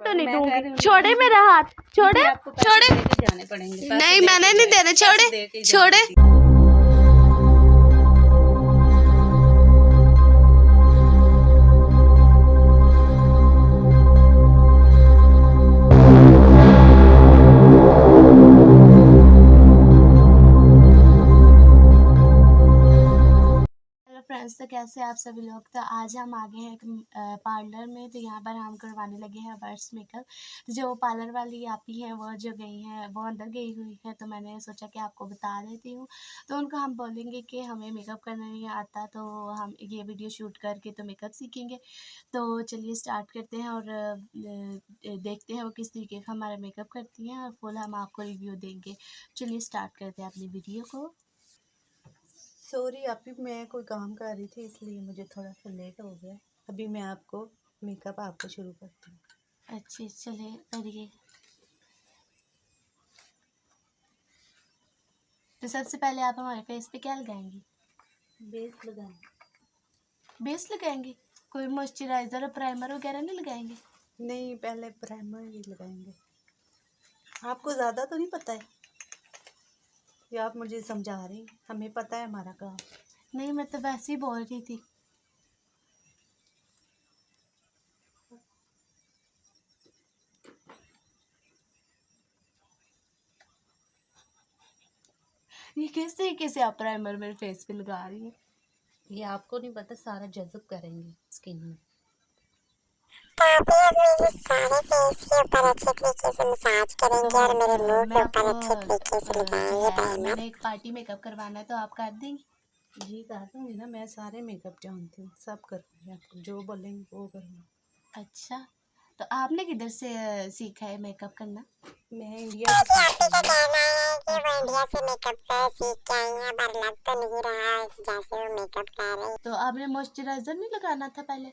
तो नहीं दूंगी। छोड़े मेरा हाथ, छोड़े छोड़े। जाने पड़ेंगे। नहीं मैंने नहीं देने, छोड़े छोड़े। फ्रेंड्स, तो कैसे आप सभी लोग। तो आज हम आ गए हैं एक पार्लर में। तो यहाँ पर हम करवाने लगे हैं वर्स मेकअप। तो जो पार्लर वाली आपी हैं वो जो गई हैं वो अंदर गई हुई है, तो मैंने सोचा कि आपको बता देती हूँ। तो उनको हम बोलेंगे कि हमें मेकअप करना नहीं आता, तो हम ये वीडियो शूट करके तो मेकअप सीखेंगे। तो चलिए स्टार्ट करते हैं और देखते हैं वो किस तरीके का हमारा मेकअप करती हैं और फुल हम आपको रिव्यू देंगे। चलिए स्टार्ट करते हैं अपनी वीडियो को। सॉरी अभी मैं कोई काम कर रही थी इसलिए मुझे थोड़ा सा लेट हो गया। अभी मैं आपको मेकअप आपको शुरू करती हूँ। अच्छी चलिए करिए। तो सबसे पहले आप हमारे फेस पे क्या लगाएंगी? बेस लगाएंगे। बेस लगाएंगे? कोई मॉइस्चराइजर और प्राइमर वगैरह नहीं लगाएंगे? नहीं, पहले प्राइमर ही लगाएंगे। आपको ज़्यादा तो नहीं पता है या आप मुझे समझा रही हैं? हमें पता है हमारा काम। नहीं, मैं तो वैसे ही बोल रही थी। ये किस तरीके से आप प्राइमर मेरे फेस पे लगा रही हैं? ये आपको नहीं पता, सारा जज़ब करेंगे स्किन में। सारे फेस के ऊपर अच्छे तरीके से मसाज करेंगे और मेरे मुंह के ऊपर अच्छे तरीके से लगाएंगे प्राइमर। मैंने एक पार्टी मेकअप करवाना है, तो आप कर देंगी? जी कर दूँगी ना, मैं सारे मेकअप जानती हूँ, सब करूँगी। आपको जो बोलेंगे वो करूँगी। अच्छा, तो आपने किधर से सीखा है मेकअप करना? मैं इंडिया से आप ही का कहना है कि वो इंडिया से मेकअप सीख के आई हैं, पर लग तो नहीं रहा है जैसे वो मेकअप कर रही। तो आपने मॉइस्चराइजर नहीं लगाना था पहले?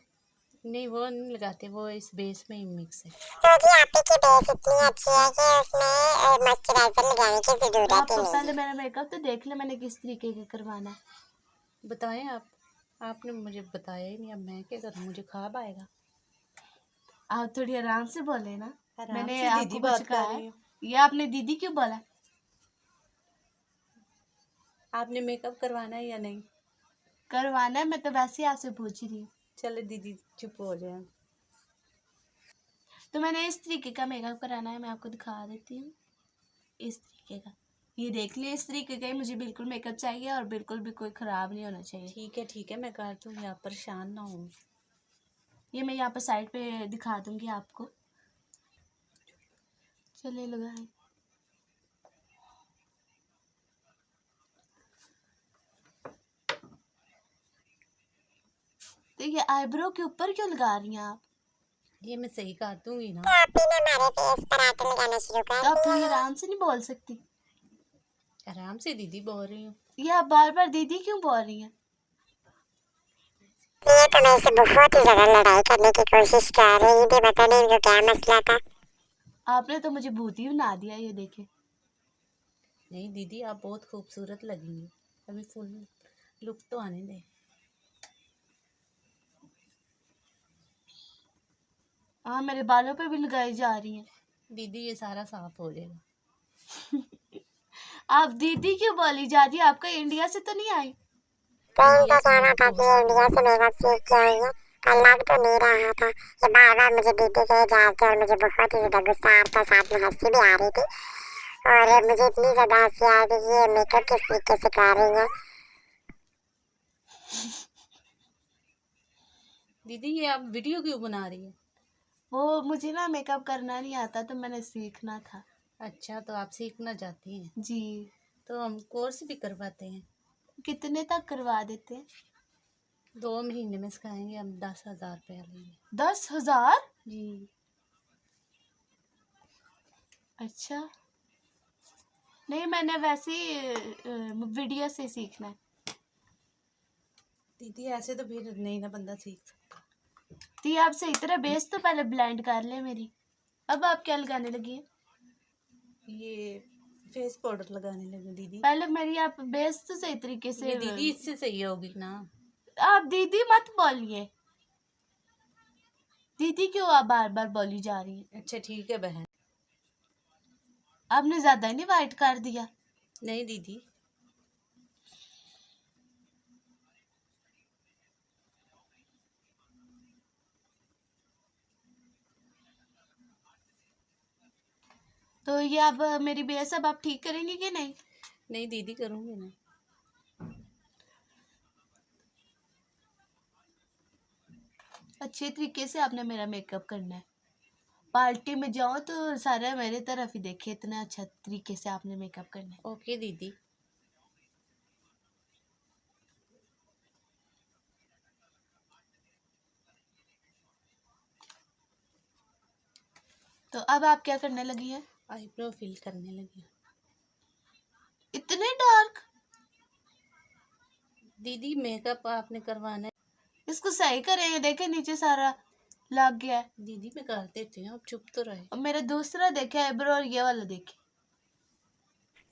नहीं, वो नहीं लगाते, वो इस बेस में ही मिक्स है। तो जी आप ही की बेस इतनी अच्छी है कि उसमें मॉइस्चराइजर लगाने की तो जरूरत ही आप नहीं पहले है। मेरा मेकअप तो देख ले, मैंने किस तरीके का करवाना है। बताएं आप, आपने मुझे बताया ही नहीं, अब मैं क्या करूँ, मुझे ख्वाब आएगा। आप थोड़ी आराम से बोले ना। आराम मैंने से आपको दीदी कुछ बात कहा कर है? रही हूँ। ये आपने दीदी क्यों बोला? आपने मेकअप करवाना है या नहीं? करवाना है, मैं तो वैसे ही आपसे पूछ रही हूँ। चले दीदी चुप हो जाए। तो मैंने इस तरीके का मेकअप कराना है, मैं आपको दिखा देती हूँ। इस तरीके का, ये देख लिया, इस तरीके का ही मुझे बिल्कुल मेकअप चाहिए और बिल्कुल भी कोई ख़राब नहीं होना चाहिए। ठीक है, मैं कर दूँगी, आप परेशान ना हो। ये मैं यहाँ पर साइड पे दिखा दूँगी आपको। चलिए लगाएं। तो ये आईब्रो के ऊपर क्यों लगा रही हैं आप? ये मैं सही कर दूँगी ना। तो आप ही ने हमारे फेस पर आटे लगाना शुरू कर तो आप दिया थोड़ी है। आराम से नहीं बोल सकती? आराम से दीदी बोल रही हूँ। ये आप बार बार दीदी क्यों बोल रही हैं? ये तो मेरे से बहुत ही ज्यादा लड़ाई करने की कोशिश कर रही थी, पता नहीं इनको क्या मसला था। आपने तो मुझे भूती बना दिया, ये देखे। नहीं दीदी, आप बहुत खूबसूरत लगेंगी, अभी फुल लुक तो आने दे। हाँ, मेरे बालों पे भी लगाई जा रही हैं। दीदी ये सारा साफ हो जाएगा। आप दीदी क्यों बोली जा रही है? आपका इंडिया से तो नहीं आई? तो इनका कहना था कि इंडिया से मेकअप सीख के आई है, पर लग तो नहीं रहा था। ये बार बार मुझे दीदी कहे जा रही थी और मुझे बहुत ही ज्यादा गुस्सा आ रहा था, साथ में हंसी भी आ रही थी। और मुझे इतनी ज्यादा हंसी आ रही थी कि ये मेकअप किस तरीके से कर रही है। दीदी ये आप वीडियो क्यों बना रही है? वो मुझे ना मेकअप करना नहीं आता, तो मैंने सीखना था। अच्छा, तो आप सीखना चाहती हैं? जी। तो हम कोर्स भी करवाते हैं। कितने तक करवा देते हैं? 2 महीने में सिखाएंगे हम, 10,000 रुपया लेंगे। 10,000? जी। अच्छा, नहीं मैंने वैसे ही वीडियो से सीखना है। दीदी ऐसे तो फिर नहीं ना बंदा सीख सकता। तो ये आप सही तरह बेस तो पहले ब्लेंड कर ले मेरी। अब आप क्या लगाने लगी हैं? ये फेस पाउडर लगाने लगे दीदी। पहले मेरी आप बेस तो सही तरीके से। ये दीदी इससे सही होगी ना। आप दीदी मत बोलिए। दीदी क्यों आप बार बार बोली जा रही हैं? अच्छा ठीक है बहन। आपने ज्यादा ही नहीं वाइट कर दिया। नहीं दीदी। तो ये अब मेरी बेस अब आप ठीक करेंगे कि नहीं? नहीं दीदी करूँगी ना। अच्छे तरीके से आपने मेरा मेकअप करना है। पार्टी में जाओ तो सारा मेरे तरफ ही देखे, इतना अच्छा तरीके से आपने मेकअप करना है। ओके दीदी। तो अब आप क्या करने लगी हैं? आईब्रो फिल करने लगी। इतने डार्क? दीदी मेकअप आपने करवाना है। इसको सही करें, देखे नीचे सारा लग गया है। दीदी मैं कर देती हूँ, आप चुप तो रहे। और मेरा दूसरा देखे आईब्रो और ये वाला देखे।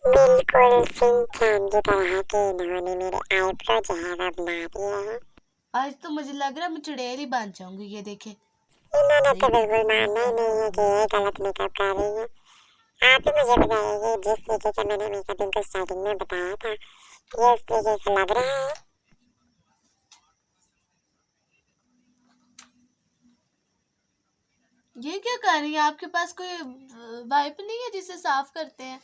बिल्कुल सिंचान की तरह के इन्होंने मेरे आईब्रो जो है वो बना दिए हैं। आज तो मुझे लग रहा है मैं चुड़ैल ही बन जाऊंगी, ये देखे। इन्होंने तो बिल्कुल मानना ही नहीं है कि ये गलत मेकअप कर रही है। आप ही मुझे बताइए जिस तरीके का मैंने मेकअप इनको स्टार्टिंग में बताया था ये उस तरीके का लग रहा है? ये क्या कर रही है? आपके पास कोई वाइप नहीं है जिसे साफ करते हैं?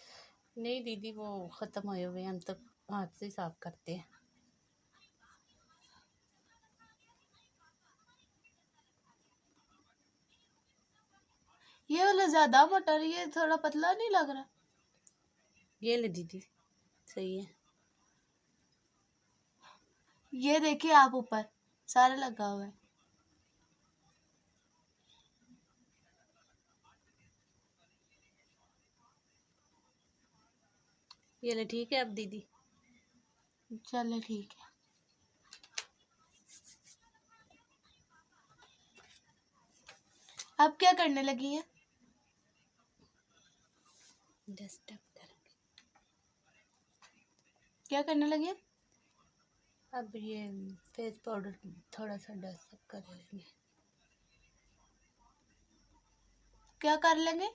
नहीं दीदी वो ख़त्म हुए हुए, हम तो हाथ से ही साफ करते हैं। ये वाला ज्यादा मोटा और ये थोड़ा पतला नहीं लग रहा? ये ले दीदी सही है। ये देखिए आप ऊपर सारा लगा हुआ है। ये ले ठीक है अब दीदी। चलो ठीक है। अब क्या करने लगी हैं? डस्ट अप करेंगे। क्या करने लगी हैं? अब ये फेस पाउडर थोड़ा सा डस्ट अप कर लेंगे। क्या कर लेंगे?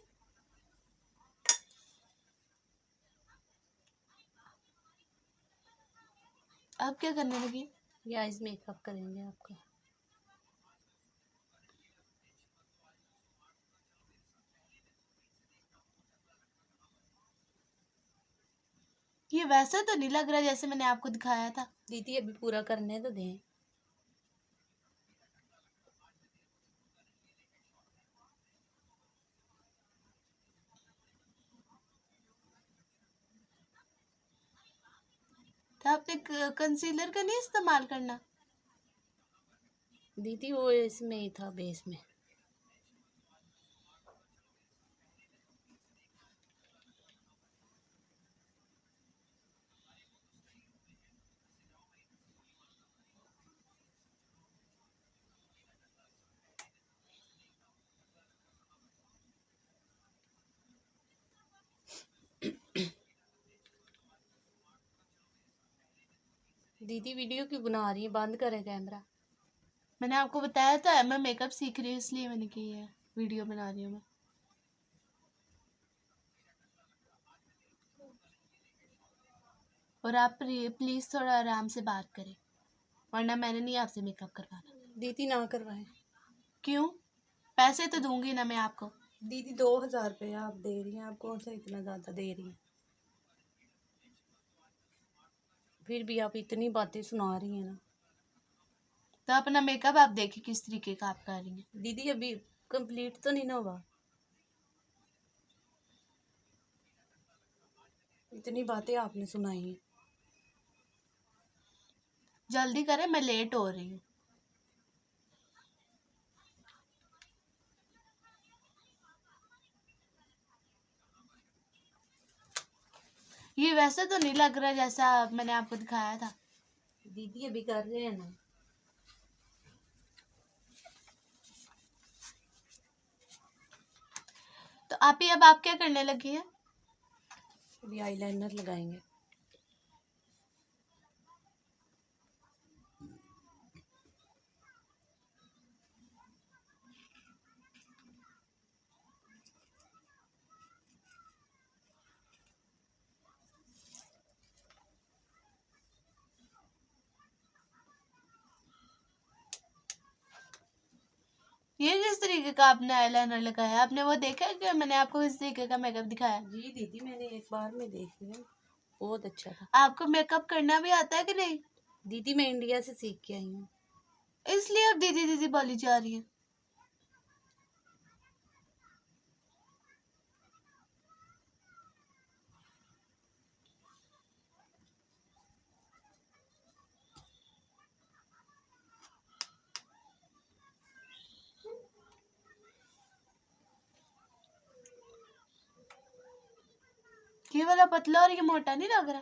अब क्या करने लगी? ये आइज मेकअप करेंगे आपका। ये वैसा तो नहीं लग रहा जैसे मैंने आपको दिखाया था। दीदी अभी पूरा करने तो दें। तो आपने कंसीलर का नहीं इस्तेमाल करना? दीदी वो इसमें ही था बेस में। दीदी वीडियो क्यों बना रही है, बंद करें कैमरा। मैंने आपको बताया था मैं मेकअप सीख रही हूँ इसलिए मैंने की है, वीडियो बना रही हूँ मैं। और आप प्लीज थोड़ा आराम से बात करें, वरना मैंने नहीं आपसे मेकअप करवाना। दीदी ना करवाएं। क्यों? पैसे तो दूंगी ना मैं आपको। दीदी 2000 रुपया आप दे रही हैं, आप कौन सा इतना ज़्यादा दे रही हैं। फिर भी आप इतनी बातें सुना रही हैं ना। तो अपना मेकअप आप देखिए किस तरीके का आप कर रही हैं। दीदी अभी कंप्लीट तो नहीं ना हुआ। इतनी बातें आपने सुनाई हैं। जल्दी करें, मैं लेट हो रही हूँ। ये वैसे तो नहीं लग रहा जैसा मैंने आपको दिखाया था। दीदी अभी कर रहे हैं ना। तो अब आप क्या करने लगी हैं? अभी आईलाइनर लगाएंगे। ये किस तरीके का आपने आईलाइनर लगाया? आपने वो देखा है कि मैंने आपको किस तरीके का मेकअप दिखाया? जी दीदी, मैंने एक बार में देख लिया, बहुत अच्छा था। आपको मेकअप करना भी आता है कि नहीं? दीदी मैं इंडिया से सीख के आई हूँ। इसलिए अब दीदी दीदी बोली जा रही है। ये वाला पतला और ये मोटा नहीं लग रहा?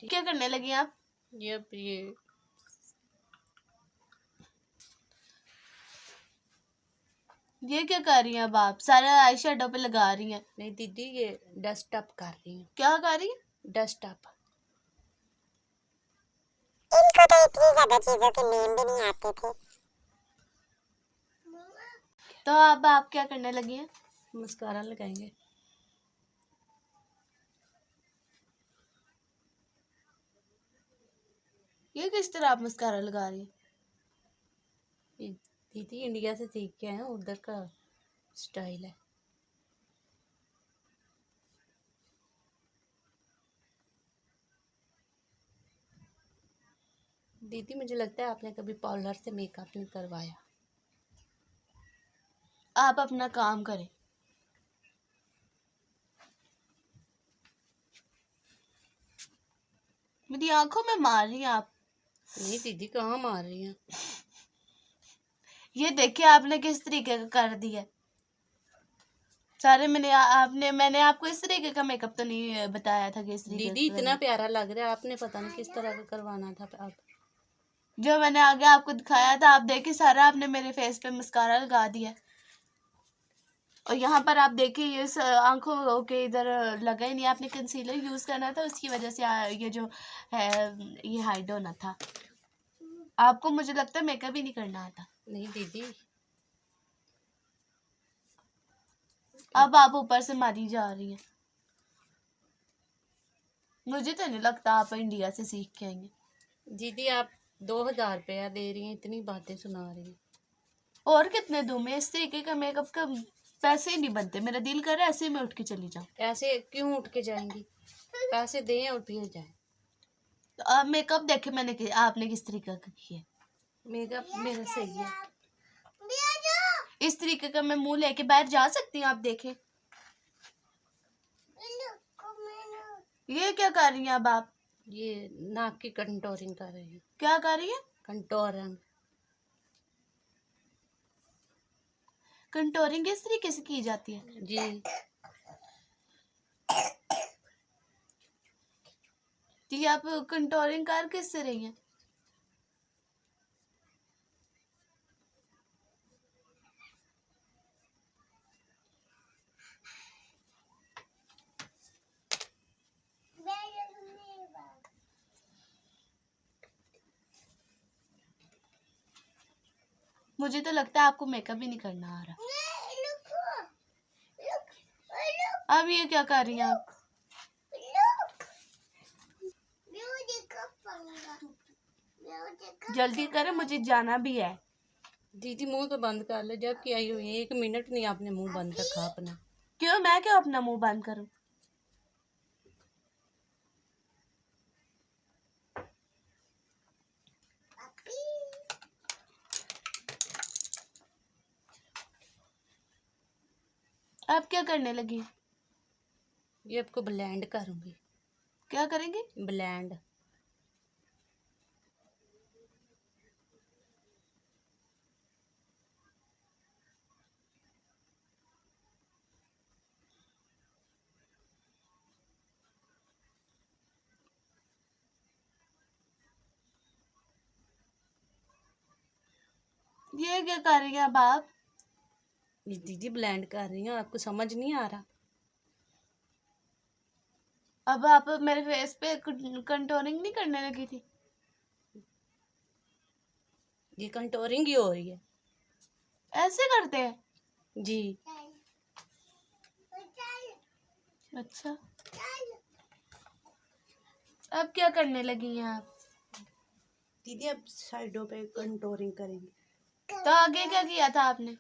क्या करने लगी आप? ये क्या कर रही हैं अब आप? सारा आई शेडो पे लगा रही हैं। नहीं दीदी, ये डस्ट अप कर रही हूँ। क्या कर रही हैं? Dust up. इनको तो इतनी ज्यादा चीजों के नेम भी नहीं आते थे। तो अब आप क्या करने लगी हैं? मस्कारा लगाएंगे। ये किस तरह आप मस्कारा लगा रही हैं? ये दीदी इंडिया से सीख के आए हैं, उधर का स्टाइल है। दीदी मुझे लगता है आपने कभी पार्लर से मेकअप नहीं करवाया। आप अपना काम करें। मेरी आंखों में मार रही हैं आप। नहीं दीदी, कहाँ मार रही हैं? ये देखिए आपने किस तरीके का कर दिया। सारे मैंने आपको इस तरीके का मेकअप तो नहीं बताया था कि इस तरीके दीदी का इतना प्यारा लग रहा है, आपने पता नहीं किस तरह का करवाना था। आप जो मैंने आगे आपको दिखाया था, आप देखिए सारा आपने मेरे फेस पे मस्कारा लगा दिया। और यहाँ पर आप देखिए ये आंखों के इधर लगा ही नहीं। आपने कंसीलर यूज करना था, उसकी वजह से ये जो है ये हाइड होना था। आपको मुझे लगता है मेकअप ही नहीं करना आता। नहीं दीदी, अब आप ऊपर से मारी जा रही हैं। मुझे तो नहीं लगता आप इंडिया से सीख के आएंगे। दीदी आप 2000 रुपया दे रही हैं, इतनी बातें सुना रही हैं। और कितने दूं मैं? इस तरीके का मेकअप का पैसे ही नहीं बनते। मेरा दिल कर रहा है ऐसे ही मैं उठ के चली जाऊं। ऐसे क्यों उठ के जाएंगी? पैसे दें और फिर जाएं। तो अब मेकअप देखे मैंने आपने किस तरीके का किया। मेकअप मेरा सही है। इस तरीके का मैं मुंह लेके बाहर जा सकती हूँ? आप देखें ये क्या कर रही हैं अब आप? ये नाक की कंटोरिंग कर रही है। क्या कर रही है? कंटोरिंग। कंटोरिंग किस तरीके से की जाती है? जी जी आप कंटोरिंग कर किससे रही हैं? मुझे तो लगता है आपको मेकअप ही नहीं करना आ रहा। अब ये क्या कर रही हैं आप? जल्दी करें, मुझे जाना भी है। दीदी मुंह तो बंद कर ले, जब कि आई हुई है। 1 मिनट नहीं आपने मुंह बंद रखा अपना। क्यों? मैं क्यों अपना मुंह बंद करूं? आप क्या करने लगी? ये आपको ब्लेंड करूंगी। क्या करेंगे? ब्लेंड। ये क्या कर रही हैं अब आप? ये दीदी ब्लेंड कर रही हूँ, आपको समझ नहीं आ रहा? अब आप मेरे फेस पे कंटोरिंग नहीं करने लगी थी? ये कंटोरिंग ही हो रही है। ऐसे करते हैं? जी। अच्छा, अब क्या करने लगी हैं आप? दीदी अब साइडों पे कंटूरिंग करेंगे। तो आगे क्या किया था आपने?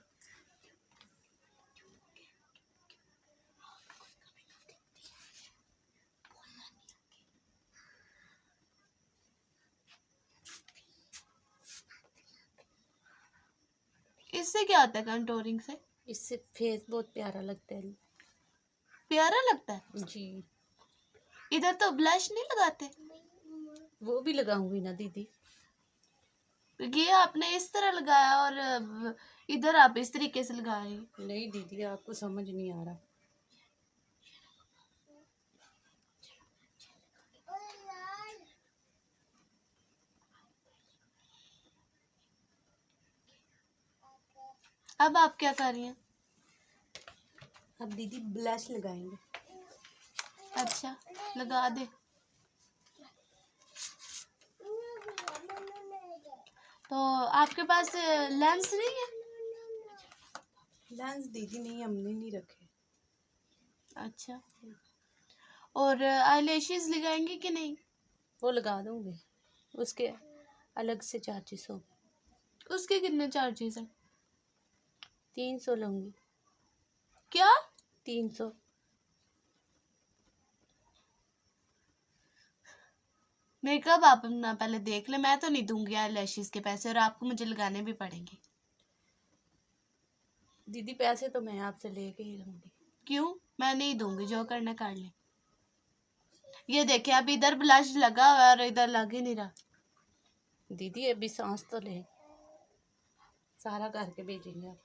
इससे क्या होता है कंटूरिंग से? इससे फेस बहुत प्यारा लगता है। प्यारा लगता है। जी। इधर तो ब्लश नहीं लगाते। वो भी लगाऊंगी ना दीदी। ये आपने इस तरह लगाया और इधर आप इस तरीके से लगा रही हैं। नहीं दीदी, आपको समझ नहीं आ रहा। अब आप क्या कर रही हैं? अब दीदी ब्लश लगाएंगे। अच्छा, लगा दे। तो आपके पास लेंस नहीं है? लेंस दीदी नहीं, हमने नहीं रखे। अच्छा, और आईलैशेस लगाएंगे कि नहीं? वो लगा दूंगी, उसके अलग से चार्जेस हो। उसके कितने चार्जेस हैं? 300 लूंगी। क्या? 300। मेकअप आप अपना पहले देख ले, मैं तो नहीं दूंगी आईलैशेस के पैसे, और आपको मुझे लगाने भी पड़ेंगे। दीदी पैसे तो मैं आपसे लेके ही रहूंगी। क्यों? मैं नहीं दूंगी, जो करना कर ले। ये देखिए, अब इधर ब्लश लगा हुआ है और इधर लग ही नहीं रहा। दीदी अभी सांस तो ले, सारा करके भेजेंगे आप।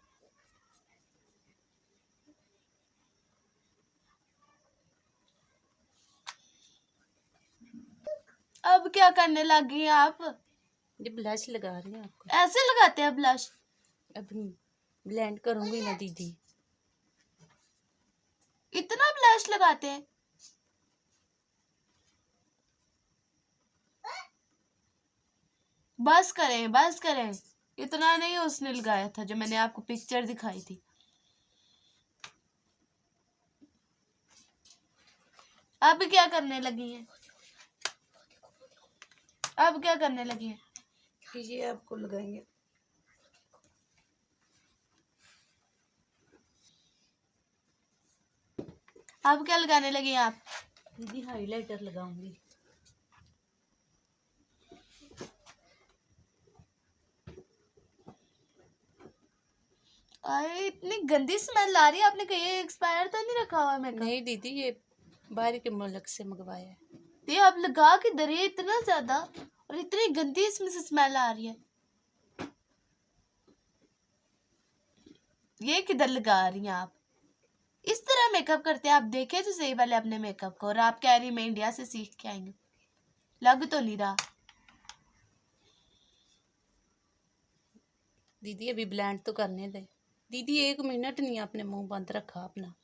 अब क्या करने लगी हैं आप? ये ब्लश लगा रही हैं आपको। ऐसे लगाते हैं ब्लश? अभी ब्लेंड करूंगी ना दीदी। इतना ब्लश लगाते हैं? बस करें, बस करें। इतना नहीं उसने लगाया था जो मैंने आपको पिक्चर दिखाई थी। अब क्या करने लगी हैं? अब क्या करने लगी हैं? ये आपको लगाएंगे। अब क्या लगाने लगी हैं आप? दीदी हाइलाइटर लगाऊंगी। अरे इतनी गंदी स्मेल आ रही है, आपने कहीं एक्सपायर तो नहीं रखा हुआ मेकअप? नहीं दीदी, ये बाहर के मुल्क से मंगवाया है। ये आप लगा के दे रही है इतना ज्यादा, और इतनी गंदी इसमें से स्मेल आ रही है। ये किधर लगा रही हैं आप? इस तरह मेकअप करते हैं आप? देखे तो सही पहले अपने मेकअप को, और आप कह रही मैं इंडिया से सीख के आई हूँ। लग तो नहीं रहा। दीदी अभी ब्लेंड तो करने दे। दीदी 1 मिनट नहीं आपने मुंह बंद रखा अपना।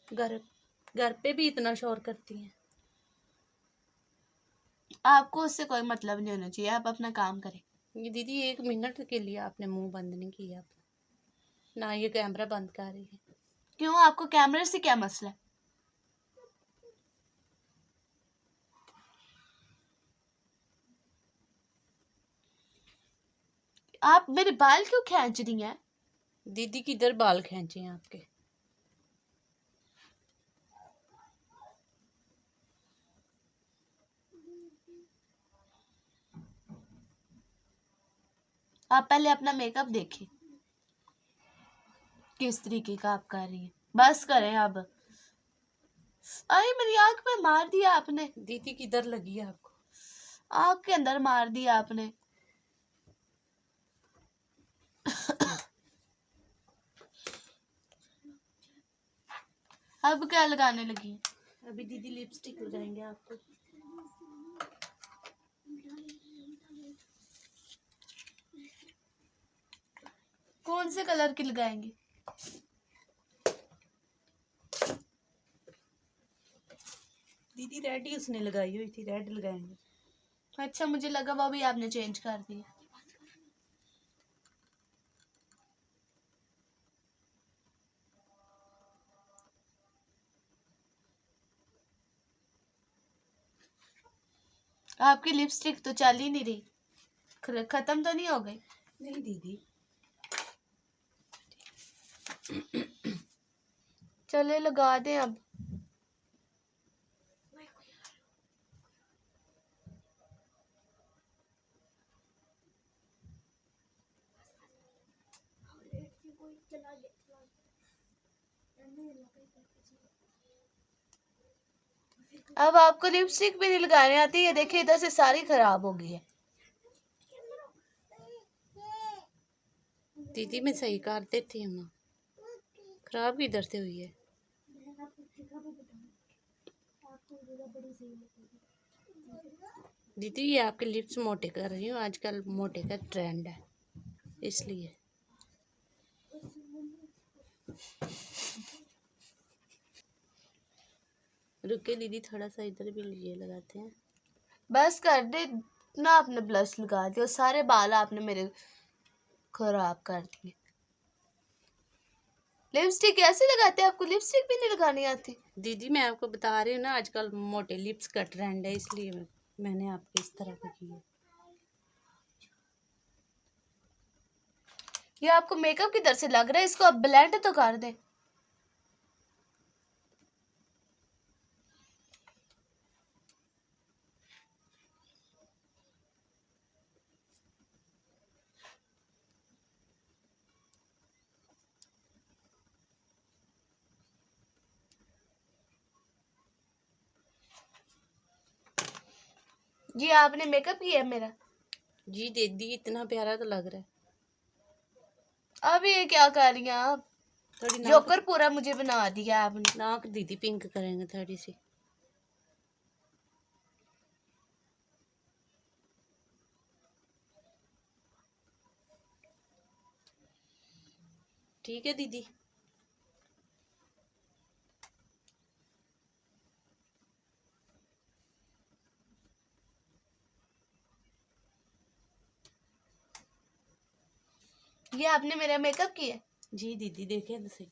घर घर पे भी इतना शोर करती हैं। आपको उससे कोई मतलब नहीं होना चाहिए, आप अपना काम करें। ये दीदी 1 मिनट के लिए आपने मुंह बंद नहीं किया अपना। ना ये कैमरा बंद कर रही है। क्यों, आपको कैमरे से क्या मसला है? आप मेरे बाल क्यों खींच रही हैं? दीदी किधर बाल खींचे हैं आपके? आप पहले अपना मेकअप देखिए किस तरीके का आप कर रही हैं। बस करें अब। अरे मेरी आंख पे मार दिया आपने। दीदी किधर लगी है आपको? आंख के अंदर मार दिया आपने। अब क्या लगाने लगी? अभी दीदी लिपस्टिक लगाएंगे आपको। कौन से कलर की लगाएंगे? दीदी रेड ही उसने लगाई हुई थी, रेड लगाएंगे। अच्छा, मुझे लगा वो भी आपने चेंज कर दिया। आपकी लिपस्टिक तो चल ही नहीं रही, खत्म तो नहीं हो गई? नहीं दीदी। चले लगा दें अब। अब आपको लिपस्टिक भी नहीं लगाने आती है, देखिए इधर से सारी खराब हो गई है। दीदी मैं सही कर देती हूँ ना, खराब किधर से हुई है? दीदी ये आपके लिप्स मोटे कर रही हूँ, आजकल मोटे का ट्रेंड है इसलिए। रुके दीदी, थोड़ा सा इधर भी ये लगाते हैं। बस कर दे ना, आपने ब्लश लगा दिया, सारे बाल आपने मेरे खराब कर दिए। लिपस्टिक कैसे लगाते हैं? आपको लिपस्टिक भी नहीं लगानी आती? दीदी मैं आपको बता रही हूँ ना, आजकल मोटे लिप्स का ट्रेंड है, इसलिए मैंने आपको इस तरह का किया। ये आपको मेकअप किधर से लग रहा है? इसको आप ब्लेंड तो कर दे। ये आपने मेकअप किया है मेरा? जी दीदी इतना प्यारा तो लग रहा है। अब ये क्या कर रही हैं आप? थोड़ी जोकर पूरा मुझे बना दिया आपने। नाक दीदी पिंक करेंगे थोड़ी सी। ठीक है दीदी। ये आपने मेरा मेकअप किया? जी दीदी देखे तो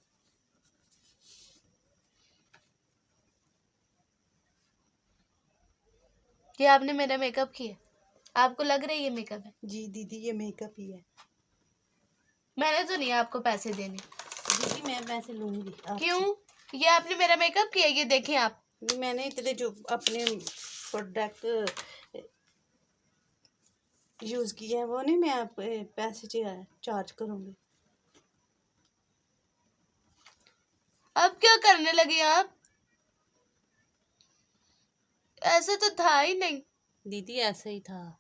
ये आपने मेरा मेकअप किया? आपको लग रहा है ये मेकअप है? जी दीदी ये मेकअप ही है। मैंने तो नहीं आपको पैसे देने। दीदी मैं पैसे लूंगी। क्यों? ये आपने मेरा मेकअप किया, ये देखें आप। मैंने इतने जो अपने प्रोडक्ट यूज किया है वो नहीं मैं आप पैसे चार्ज करूंगी। अब क्या करने लगे आप? ऐसा तो था ही नहीं। दीदी ऐसा ही था।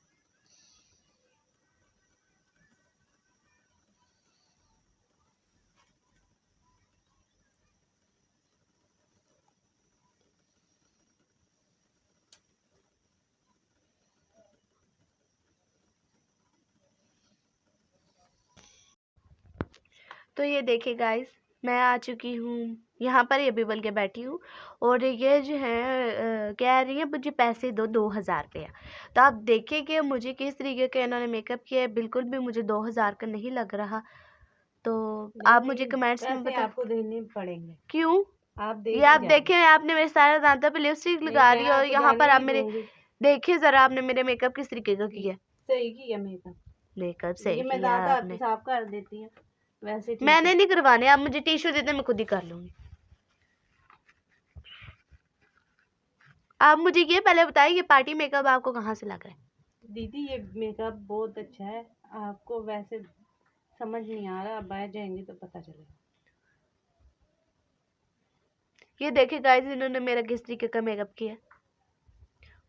तो ये देखिए गाइस, मैं आ चुकी हूँ यहाँ पर, ये भी बल के बैठी हूँ, और ये जो है कह रही है मुझे पैसे दो 2000 रुपया। तो आप देखिए कि मुझे किस तरीके का इन्होंने मेकअप किया है, बिल्कुल भी मुझे 2000 का नहीं लग रहा। तो आप मुझे कमेंट्स में बताएं। आपको देने पड़ेंगे। क्यों? आप ये आप देखें, आपने मेरे सारे दांतों पे लिपस्टिक लगा रही है, और यहाँ पर आप मेरे देखिए जरा, आपने मेरे मेकअप किस तरीके का किया। सही किया मेकअप सही मैं किया दांत आपने। साफ कर देती हूँ वैसे। मैंने नहीं करवाने, आप मुझे टिश्यू देते, मैं खुद ही कर लूंगी। आप मुझे ये पहले बताइए, ये पार्टी मेकअप आपको कहाँ से लग रहा है? दीदी ये मेकअप बहुत अच्छा है, आपको वैसे समझ नहीं आ रहा, अब आ जाएंगे तो पता चलेगा। ये देखिए गाइस, इन्होंने मेरा किस तरीके का मेकअप किया,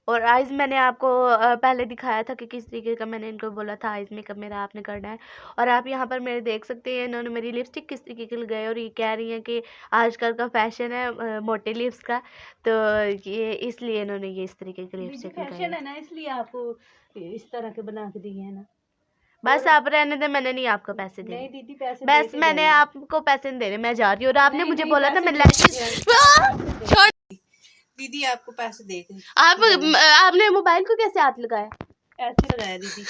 और आइज मैंने आपको पहले दिखाया था कि किस तरीके का मैंने इनको बोला था आइज मेकअप मेरा आपने करना है। और आप यहाँ पर मेरे देख सकते हैं, इन्होंने मेरी लिपस्टिक किस तरीके की लगाई, और ये कह रही हैं कि आजकल का फैशन है मोटे लिप्स का, तो ये इसलिए इन्होंने ये इस तरीके की लिपस्टिक लगाई फैशन है ना, इसलिए आपको इस तरह के बना के दिए है ना। बस आप रहने दे, मैंने नहीं आपको पैसे देने। नहीं दीदी पैसे बस मैंने आपको पैसे नहीं देने, मैं जा रही हूँ। और आपने मुझे बोला था मैं लैशेस। दीदी आपको पैसे दे गए। आपने मोबाइल को कैसे हाथ लगाया? ऐसे लगाया दीदी।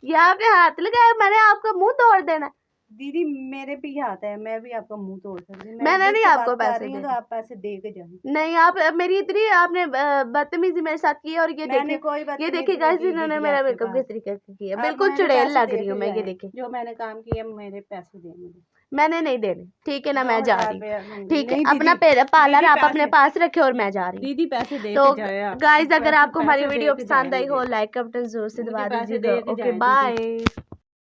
ये आपने हाथ लगाया, मैंने आपका मुंह तोड़ देना। दीदी मेरे पे ही आता है, मैं भी आपका मुंह तोड़ सकती हूँ। मैंने नहीं आपको पैसे तो दिए। आप पैसे दे के जाएं। नहीं आप मेरी इतनी आपने बदतमीजी मेरे साथ की है। और ये मैंने देखिए, कोई ये बदतमीजी देखिए नहीं गाइस की इन्होंने दीदी मेरा आपके मेकअप पास। किस तरीके से किया, आप बिल्कुल मुझे चुड़ैल पैसे लग दे रही हूँ के मैं। ये जाएं, देखिए जो मैंने काम किया मेरे पैसे दें मुझे। मैंने नहीं देने, ठीक है ना, मैं जा 2000 रही रुपया हूँ। दूंगी। ठीक है, नहीं अपना दीदी, पार्लर दीदी आप अपने पैसे, पास रखे और मैं जा रही हूँ। दीदी पैसे दे तो के जाए आप। गाइस अगर आपको हमारी पैसे दे वीडियो के पसंद जाएं आई हो, मुझे। लाइक का बटन जरूर से मुझे दबा पैसे दीजिएगा। दे के ओके जाएं दीदी। बाय।